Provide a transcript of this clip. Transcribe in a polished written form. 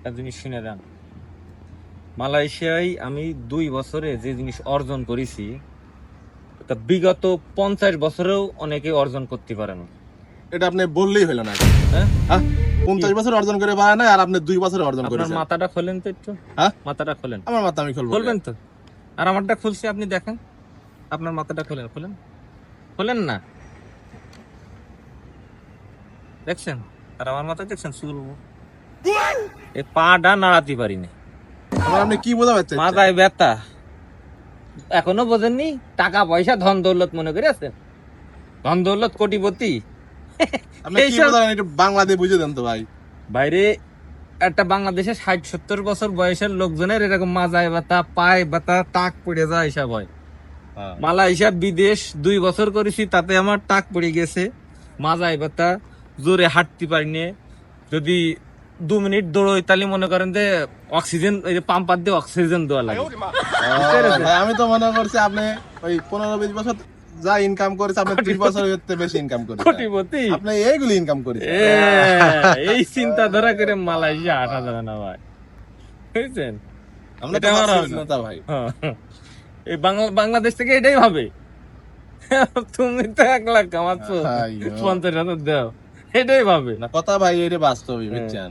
একটা জিনিস শুনে যান, মালয়েশিয়ায় আমি 2 বছরে যে জিনিস অর্জন করেছি তা বিগত 50 বছরেও অনেকে অর্জন করতে পারে না। এটা আপনি বললেই হলো না। হ্যাঁ, হ্যাঁ 50 বছর অর্জন করে পারে না, আর আপনি 2 বছর অর্জন আপনার করেছেন। মাথাটা খোলেন তো একটু, হ্যাঁ মাথাটা খোলেন। আমার মাথা আমি খুলবো। খুলবেন তো? আর আমারটা খুলছি, আপনি দেখেন। আপনার মাথাটা খোলেন, খোলেন, খোলেন না। দেখছেন? আর আমার মাথা দেখছেন চুল, এই পাটা নাড়াতে পারি না, আমার আপনি কি বোঝাতে চাচ্ছেন? মাথায় ব্যথা। এখনো বোঝেননি? টাকা পয়সা ধন দৌলত মনে করে আছেন? ধন দৌলত কোটিপতি আপনি কি বোঝাবেন একটু বাংলাদেশে বুঝে দেন তো ভাই। বাইরে একটা বাংলাদেশে 60-70 বছর বয়সের লোকজনের এরকম মাজায় ব্যথা, পায়ে ব্যথা, টাক পড়ে যায় এসব হয়। মালয়েশিয়া বিদেশ 2 বছর করেছি, তাতে আমার টাক পড়ে গেছে, মাজায় ব্যথা, জোরে হাঁটতে পারিনি। যদি 2 মিনিট দৌড়ই তাহলে মনে করেন যে অক্সিজেন, ওই যে পাম্পার দিয়ে অক্সিজেন দেওয়া লাগে। ভাই আমি তো মনে করছি আপনি ওই 15-20 বছর যা ইনকাম করেছে আপনি 30 বছরের বেশি ইনকাম করেছেন। কোটিপতি আপনি এইগুলি ইনকাম করেছেন। এই চিন্তাধারা করে মালয়েশিয়া আসা যাবে না ভাই, বুঝছেন? আমরা এটা তো আমার ভাবছি না তা ভাই। হ্যাঁ, এই বাংলাদেশ থেকে এটাই ভাবে তুমি তো 1 লাখ কামাচ্ছ, আইয়ো। 50,000 দাও, এটাই ভাবে। না কথা ভাই এটা বাস্তবই বুঝছেন।